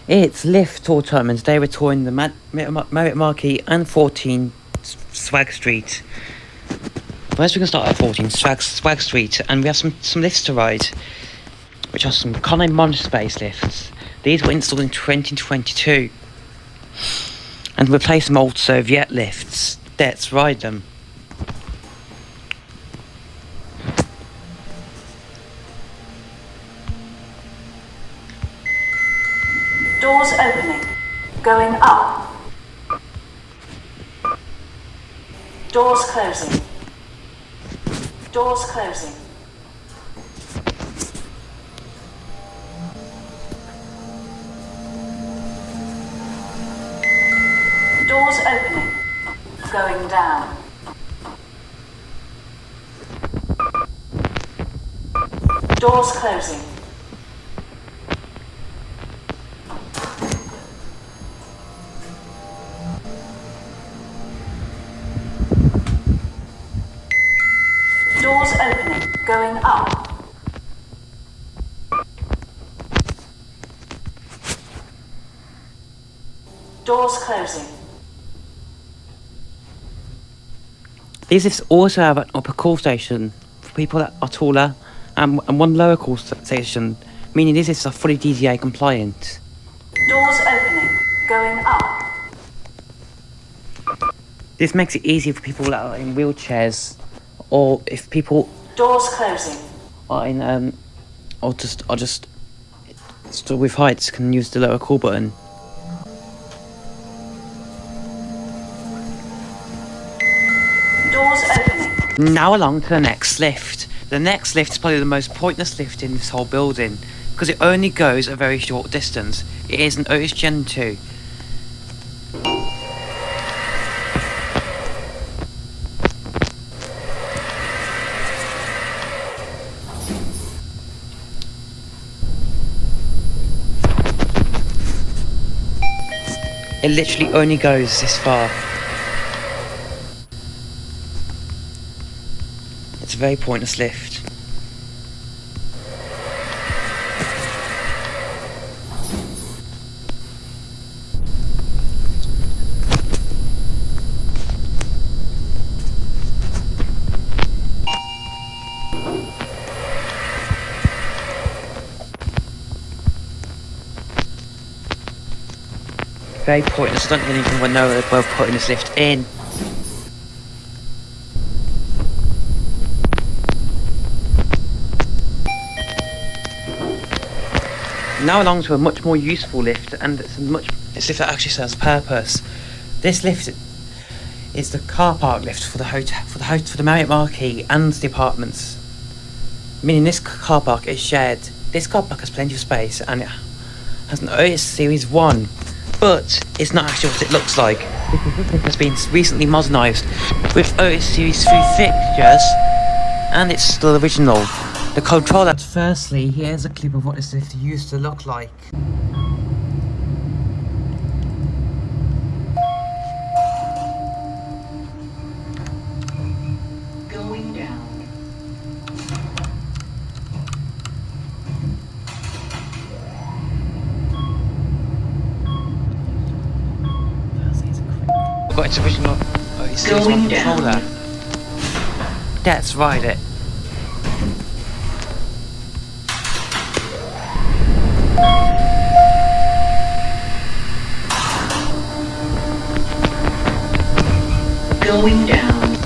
It's lift tour tournaments. They were touring the Marriott Marquis and 14 Swag Street. First we can start at 14 Swag Street, and we have some lifts to ride, which are some Conway Monospace lifts. These were installed in 2022 and replace some old Soviet lifts. Let's ride them. Doors opening. Going up. Doors closing. Doors closing. Doors opening. Going down. Doors closing. Doors opening. Going up. Doors closing. These lifts also have an upper call station for people that are taller, and one lower call station, meaning these lifts are fully DDA compliant. Doors opening. Going up. This makes it easier for people that are in wheelchairs, or if people Doors closing. are in or just still with heights, can use the lower call button. Doors opening. Now along to the next lift. The next lift is probably the most pointless lift in this whole building, because it only goes a very short distance. It is an Otis Gen 2. It literally only goes this far. It's a very pointless lift. Very pointless. I don't really even know they're both putting this lift in. Now along to a much more useful lift, and it's a lift that actually serves purpose. This lift is the car park lift for the hotel, for the Marriott Marquis and the apartments. Meaning this car park is shared. This car park has plenty of space, and it has an Otis Series 1. But it's not actually what it looks like. It has been recently modernised with Otis Series 3 fixtures, and it's still original. The controller. Firstly, here's a clip of what this lift used to look like. Going down. Got its original Otis Series 1 controller. Let's ride it. Going down.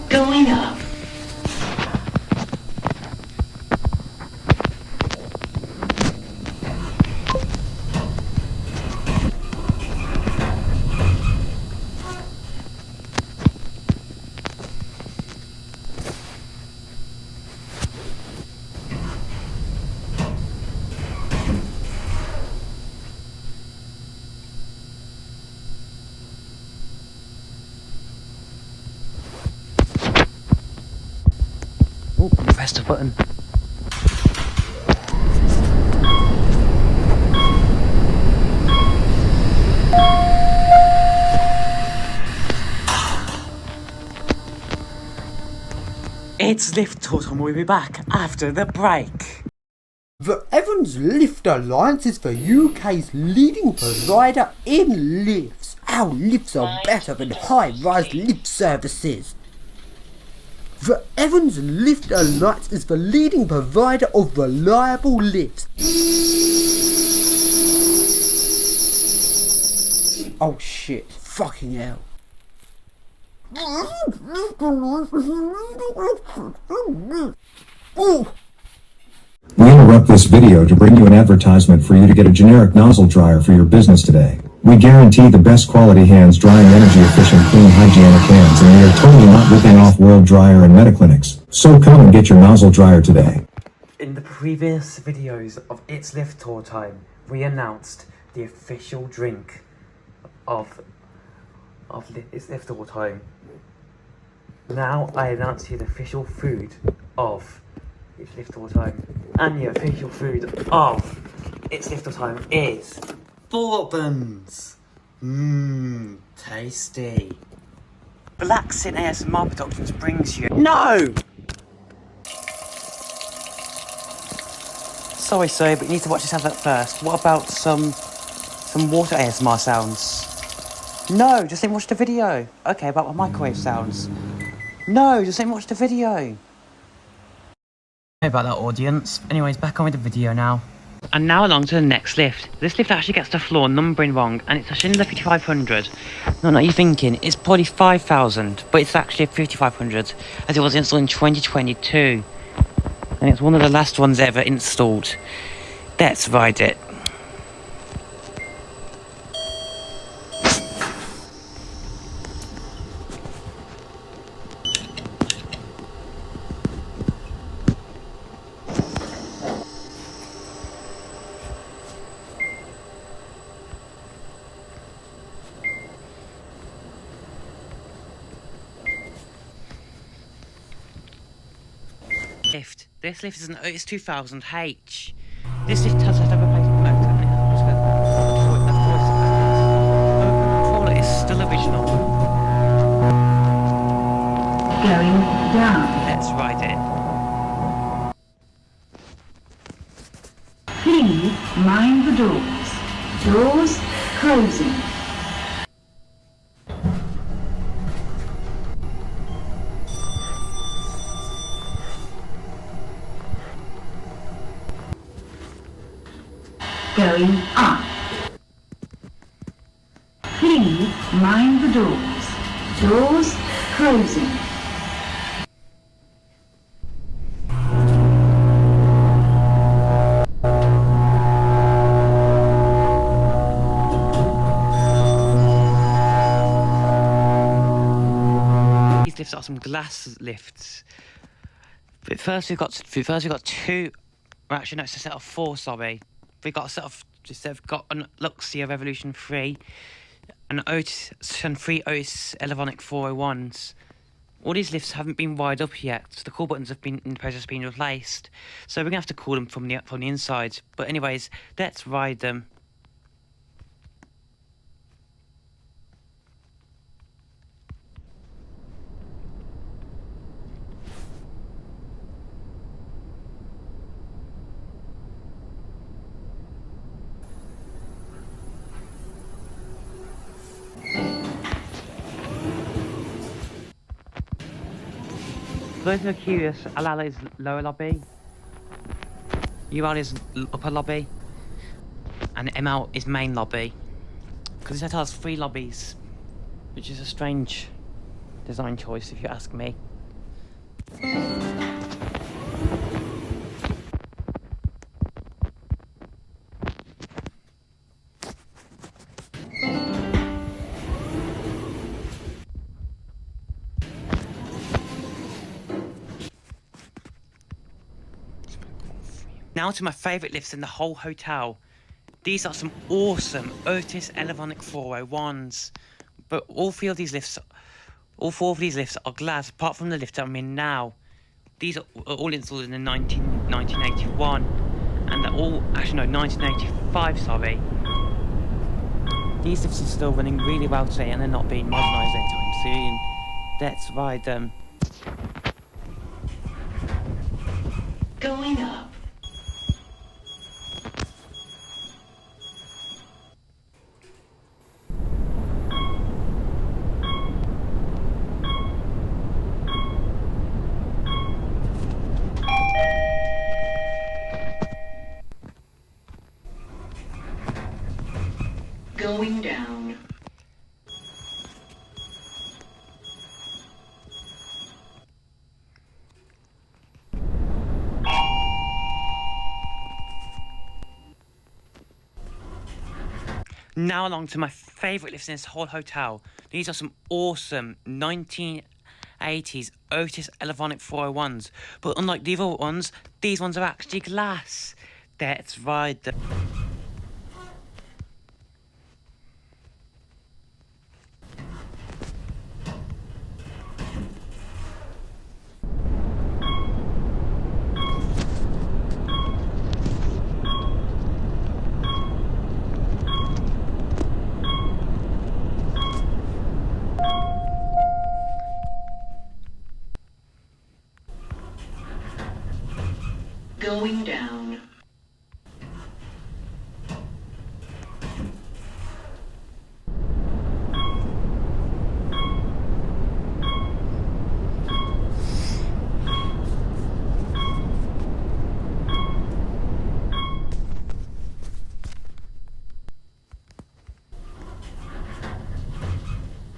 Going up. Oh, press the button. It's Lift Talk and we'll be back after the break. The Evans Lift Alliance is the UK's leading provider in lifts. Our lifts are better than high-rise lift services. The Evans Lift Alliance is the leading provider of reliable lifts. Oh shit, fucking hell. We interrupt this video to bring you an advertisement for you to get a generic nozzle dryer for your business today. We guarantee the best quality hands drying energy efficient clean hygienic hands, and we are totally not ripping off World Dryer and Metaclinics. So come and get your nozzle dryer today. In the previous videos of It's Lift Tour Time, we announced the official drink of It's Lift Tour Time. Now I announce to you the official food of It's Lift Tour Time. And the official food of It's Lift Tour Time is bourbons. Tasty. Relaxing ASMR Productions brings you. No! Sorry, sir, but you need to watch this advert first. What about some water ASMR sounds? No, just let me watch the video. Okay, about my microwave sounds. No, just let me watch the video. Sorry about that, audience. Anyways, back on with the video now. And now along to the next lift. This lift actually gets the floor numbering wrong, and it's actually in the 5500. No, you're thinking, it's probably 5000, but it's actually a 5500, as it was installed in 2022. And it's one of the last ones ever installed. Let's ride it. This lift is an Otis 2000H. This lift has had a replacement motor and it has also got a voice package. The controller is still original. Going down. Let's ride it. Please mind the doors. Doors closing. Going up. Please mind the doors. Doors closing. These lifts are some glass lifts. But first we've got two. Well, actually, no, it's a set of four. Sorry. We've got a set of. We've got an Luxia Revolution 3, and three Otis Elevonic 401s. All these lifts haven't been wired up yet, so the call buttons have been in the process of being replaced. So we're gonna have to call them from the inside. But anyways, let's ride them. For those who are curious, Alala is lower lobby, UL is upper lobby, and ML is main lobby. Because this hotel has 3 lobbies, which is a strange design choice if you ask me. Now to my favourite lifts in the whole hotel. These are some awesome Otis Elevonic 401s. But all 4 of these lifts are glass, apart from the lift that I'm in now. These are all installed in 1981. And they're all, actually no, 1985, sorry. These lifts are still running really well today and they're not being modernised anytime soon. Let's ride them. Going up. Going down. Now along to my favourite lifts in this whole hotel. These are some awesome 1980s Otis Elevonic 401s. But unlike the other ones, these ones are actually glass. Let's ride them. Going down.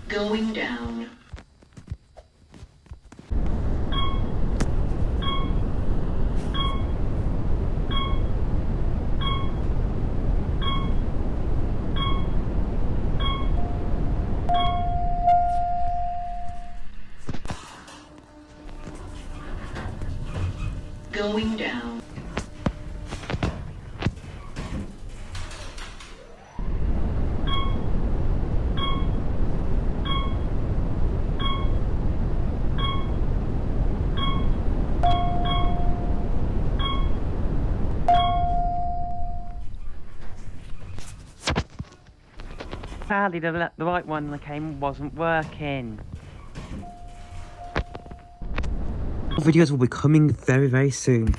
Going down. Going down. Sadly, the right one that came wasn't working. Videos will be coming very, very soon.